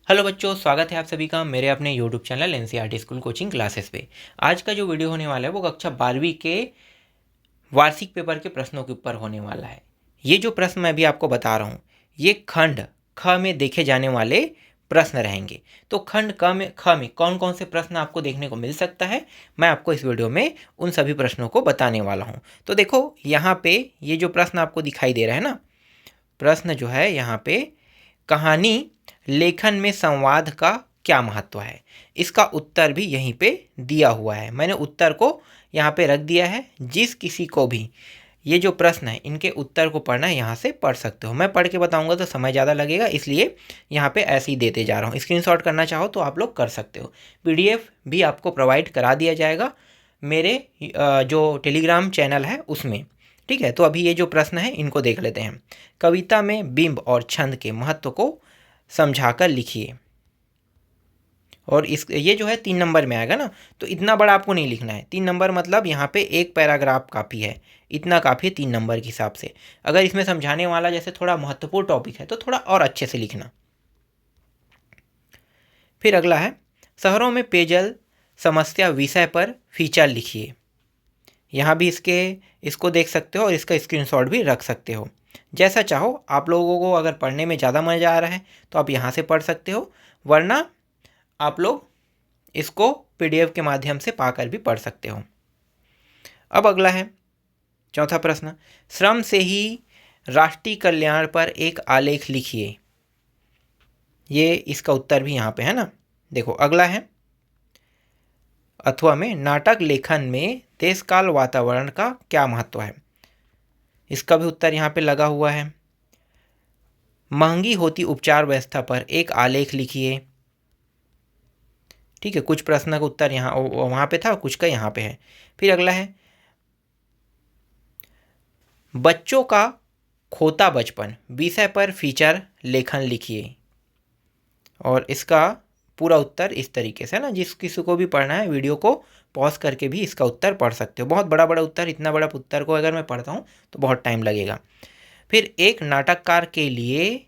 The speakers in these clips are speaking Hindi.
हेलो बच्चों, स्वागत है आप सभी का मेरे अपने YouTube channel NCERT school coaching classes पे। आज का जो वीडियो होने वाला है वो कक्षा 12वीं के वार्षिक पेपर के प्रश्नों के ऊपर होने वाला है। ये जो प्रश्न मैं अभी आपको बता रहा हूँ ये खंड ख में देखे जाने वाले प्रश्न रहेंगे। तो खंड ख में कौन कौन से प्रश्न आपको देखने को मिल सकता है, मैं आपको इस वीडियो में उन सभी प्रश्नों को बताने वाला हूँ। तो देखो यहाँ पे ये जो प्रश्न आपको दिखाई दे रहा है ना, प्रश्न जो है यहाँ पे कहानी लेखन में संवाद का क्या महत्व है, इसका उत्तर भी यहीं पे दिया हुआ है। मैंने उत्तर को यहाँ पे रख दिया है। जिस किसी को भी ये जो प्रश्न है इनके उत्तर को पढ़ना है यहाँ से पढ़ सकते हो। मैं पढ़ के बताऊंगा तो समय ज़्यादा लगेगा, इसलिए यहाँ पे ऐसे ही देते जा रहा हूँ। स्क्रीनशॉट करना चाहो तो आप लोग कर सकते हो। पीडीएफ भी आपको प्रोवाइड करा दिया जाएगा मेरे जो टेलीग्राम चैनल है उसमें। ठीक है, तो अभी ये जो प्रश्न है इनको देख लेते हैं। कविता में बिंब और छंद के महत्व को समझाकर लिखिए। और इस ये जो है 3 नंबर में आएगा ना, तो इतना बड़ा आपको नहीं लिखना है। 3 नंबर मतलब यहाँ पे एक पैराग्राफ काफ़ी है, इतना काफ़ी है 3 नंबर के हिसाब से। अगर इसमें समझाने वाला जैसे थोड़ा महत्वपूर्ण टॉपिक है तो थोड़ा और अच्छे से लिखना। फिर अगला है शहरों में पेयजल समस्या विषय पर फीचर लिखिए। यहाँ भी इसको देख सकते हो और इसका स्क्रीनशॉट भी रख सकते हो, जैसा चाहो। आप लोगों को अगर पढ़ने में ज़्यादा मज़ा आ रहा है तो आप यहाँ से पढ़ सकते हो, वरना आप लोग इसको पीडीएफ के माध्यम से पाकर भी पढ़ सकते हो। अब अगला है चौथा प्रश्न, श्रम से ही राष्ट्रीय कल्याण पर एक आलेख लिखिए। ये इसका उत्तर भी यहाँ पे है ना। देखो अगला है अथवा में नाटक लेखन में देश काल वातावरण का क्या महत्व है, इसका भी उत्तर यहाँ पे लगा हुआ है। महंगी होती उपचार व्यवस्था पर एक आलेख लिखिए। ठीक है, कुछ प्रश्न का उत्तर यहाँ वहाँ पे था, कुछ का यहाँ पे है। फिर अगला है बच्चों का खोता बचपन विषय पर फीचर लेखन लिखिए। और इसका पूरा उत्तर इस तरीके से है ना, जिस किसी को भी पढ़ना है वीडियो को पॉज करके भी इसका उत्तर पढ़ सकते हो। बहुत बड़ा बड़ा उत्तर, इतना बड़ा उत्तर को अगर मैं पढ़ता हूँ तो बहुत टाइम लगेगा। फिर एक नाटककार के लिए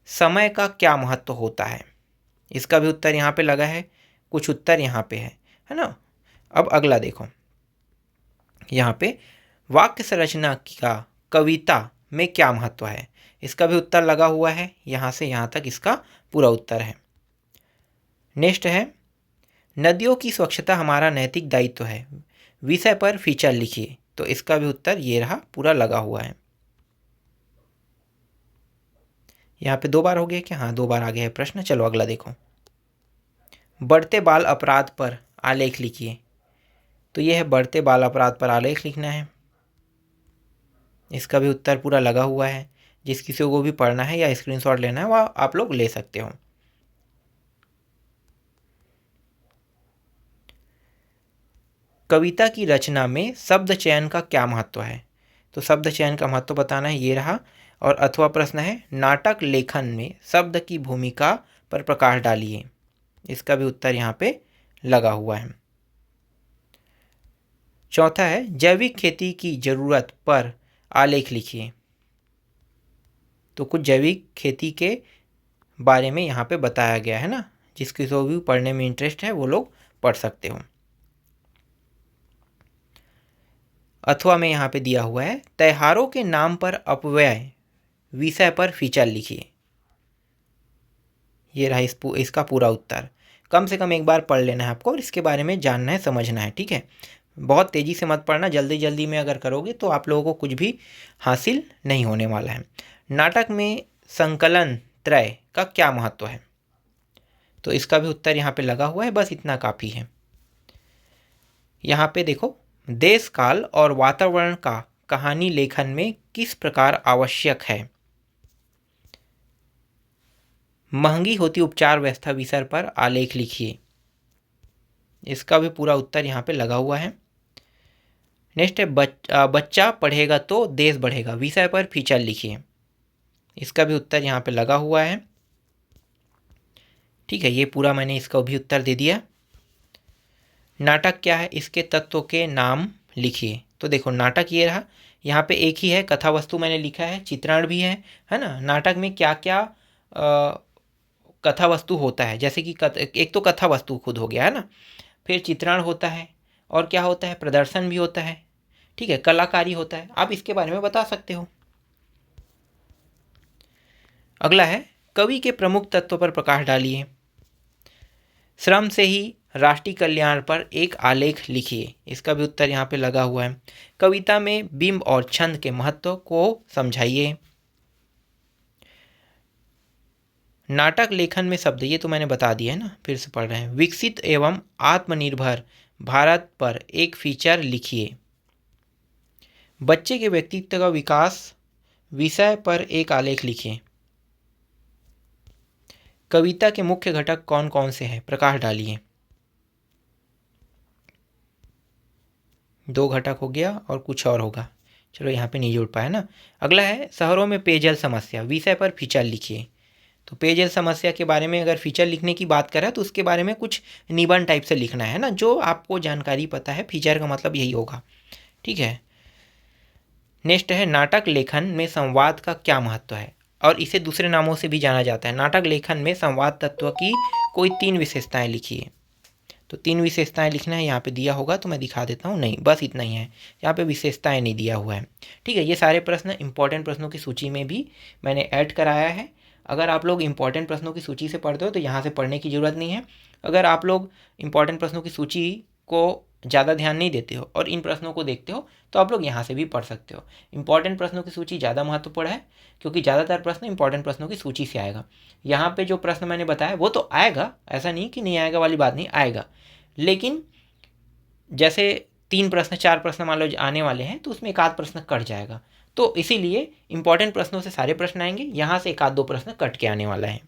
समय का क्या महत्व होता है, इसका भी उत्तर यहाँ पे लगा है, कुछ उत्तर यहाँ पे है ना। अब अगला देखो, यहाँ पे वाक्य संरचना का कविता में क्या महत्व है, इसका भी उत्तर लगा हुआ है। यहाँ से यहाँ तक इसका पूरा उत्तर है। नेक्स्ट है नदियों की स्वच्छता हमारा नैतिक दायित्व है विषय पर फीचर लिखिए। तो इसका भी उत्तर ये रहा, पूरा लगा हुआ है। यहाँ पे 2 बार हो गया क्या? हाँ, 2 बार आ गया है प्रश्न। चलो अगला देखो, बढ़ते बाल अपराध पर आलेख लिखिए। तो ये है बढ़ते बाल अपराध पर आलेख लिखना है, इसका भी उत्तर पूरा लगा हुआ है। जिस किसी को भी पढ़ना है या स्क्रीनशॉट लेना है वह आप लोग ले सकते हो। कविता की रचना में शब्द चयन का क्या महत्व है, तो शब्द चयन का महत्व बताना है, ये रहा। और अथवा प्रश्न है नाटक लेखन में शब्द की भूमिका पर प्रकाश डालिए, इसका भी उत्तर यहाँ पे लगा हुआ है। चौथा है जैविक खेती की जरूरत पर आलेख लिखिए। तो कुछ जैविक खेती के बारे में यहाँ पे बताया गया है ना, जिसकी को भी पढ़ने में इंटरेस्ट है वो लोग पढ़ सकते हो। अथवा में यहाँ पे दिया हुआ है त्योहारों के नाम पर अपव्यय विषय पर फीचर लिखिए। ये रहा इसका पूरा उत्तर। कम से कम एक बार पढ़ लेना है आपको और इसके बारे में जानना है, समझना है। ठीक है, बहुत तेज़ी से मत पढ़ना, जल्दी जल्दी में अगर करोगे तो आप लोगों को कुछ भी हासिल नहीं होने वाला है। नाटक में संकलन त्रय का क्या महत्व है, तो इसका भी उत्तर यहाँ पे लगा हुआ है, बस इतना काफ़ी है। यहाँ पे देखो देश काल और वातावरण का कहानी लेखन में किस प्रकार आवश्यक है। महंगी होती उपचार व्यवस्था विषय पर आलेख लिखिए, इसका भी पूरा उत्तर यहाँ पे लगा हुआ है। नेक्स्ट है बच्चा पढ़ेगा तो देश बढ़ेगा विषय पर फीचर लिखिए, इसका भी उत्तर यहाँ पे लगा हुआ है। ठीक है, ये पूरा मैंने इसका भी उत्तर दे दिया। नाटक क्या है, इसके तत्वों के नाम लिखिए। तो देखो नाटक ये रहा, यहाँ पे एक ही है, कथा वस्तु मैंने लिखा है, चित्रण भी है ना। नाटक में क्या क्या कथा वस्तु होता है, जैसे कि एक तो कथा वस्तु खुद हो गया है ना, फिर चित्रण होता है, और क्या होता है, प्रदर्शन भी होता है, ठीक है, कलाकारी होता है। आप इसके बारे में बता सकते हो। अगला है, कवि के प्रमुख तत्व पर प्रकाश डालिए। श्रम से ही राष्ट्रीय कल्याण पर एक आलेख लिखिए। इसका भी उत्तर यहाँ पे लगा हुआ है। कविता में बिंब और छंद के महत्व को समझाइए। नाटक लेखन में शब्द, ये तो मैंने बता दिया है ना, फिर से पढ़ रहे हैं। विकसित एवं आत्मनिर्भर भारत पर एक फीचर लिखिए। बच्चे के व्यक्तित्व का विकास विषय पर एक आलेख लिखिए। कविता के मुख्य घटक कौन कौन से हैं, प्रकाश डालिए। 2 घटक हो गया और कुछ और होगा, चलो यहाँ पे नहीं जुड़ पाया ना। अगला है, शहरों में पेयजल समस्या विषय पर फीचर लिखिए। तो पेयजल समस्या के बारे में अगर फीचर लिखने की बात करें तो उसके बारे में कुछ निबंध टाइप से लिखना है ना, जो आपको जानकारी पता है। फीचर का मतलब यही होगा, ठीक है। नेक्स्ट है, नाटक लेखन में संवाद का क्या महत्व है, और इसे दूसरे नामों से भी जाना जाता है। नाटक लेखन में संवाद तत्व की कोई 3 विशेषताएं लिखिए। तो 3 विशेषताएं लिखना है, यहाँ पे दिया होगा तो मैं दिखा देता हूँ। नहीं, बस इतना ही है, यहाँ पे विशेषताएं नहीं दिया हुआ है, ठीक है। ये सारे प्रश्न इंपॉर्टेंट प्रश्नों की सूची में भी मैंने ऐड कराया है। अगर आप लोग इंपॉर्टेंट प्रश्नों की सूची से पढ़ते हो तो यहाँ से पढ़ने की ज़रूरत नहीं है। अगर आप लोग इंपॉर्टेंट प्रश्नों की सूची को ज़्यादा ध्यान नहीं देते हो और इन प्रश्नों को देखते हो तो आप लोग यहाँ से भी पढ़ सकते हो। इंपॉर्टेंट प्रश्नों की सूची ज़्यादा महत्वपूर्ण है, क्योंकि ज़्यादातर प्रश्न इंपॉर्टेंट प्रश्नों की सूची से आएगा। यहाँ पे जो प्रश्न मैंने बताया वो तो आएगा, ऐसा नहीं कि नहीं आएगा वाली बात नहीं, आएगा। लेकिन जैसे 3 प्रश्न 4 प्रश्न मान लो आने वाले हैं तो उसमें 1 आध प्रश्न कट जाएगा। तो इसीलिए इंपॉर्टेंट प्रश्नों से सारे प्रश्न आएंगे, यहाँ से 1 आध 2 प्रश्न कट के आने वाला है।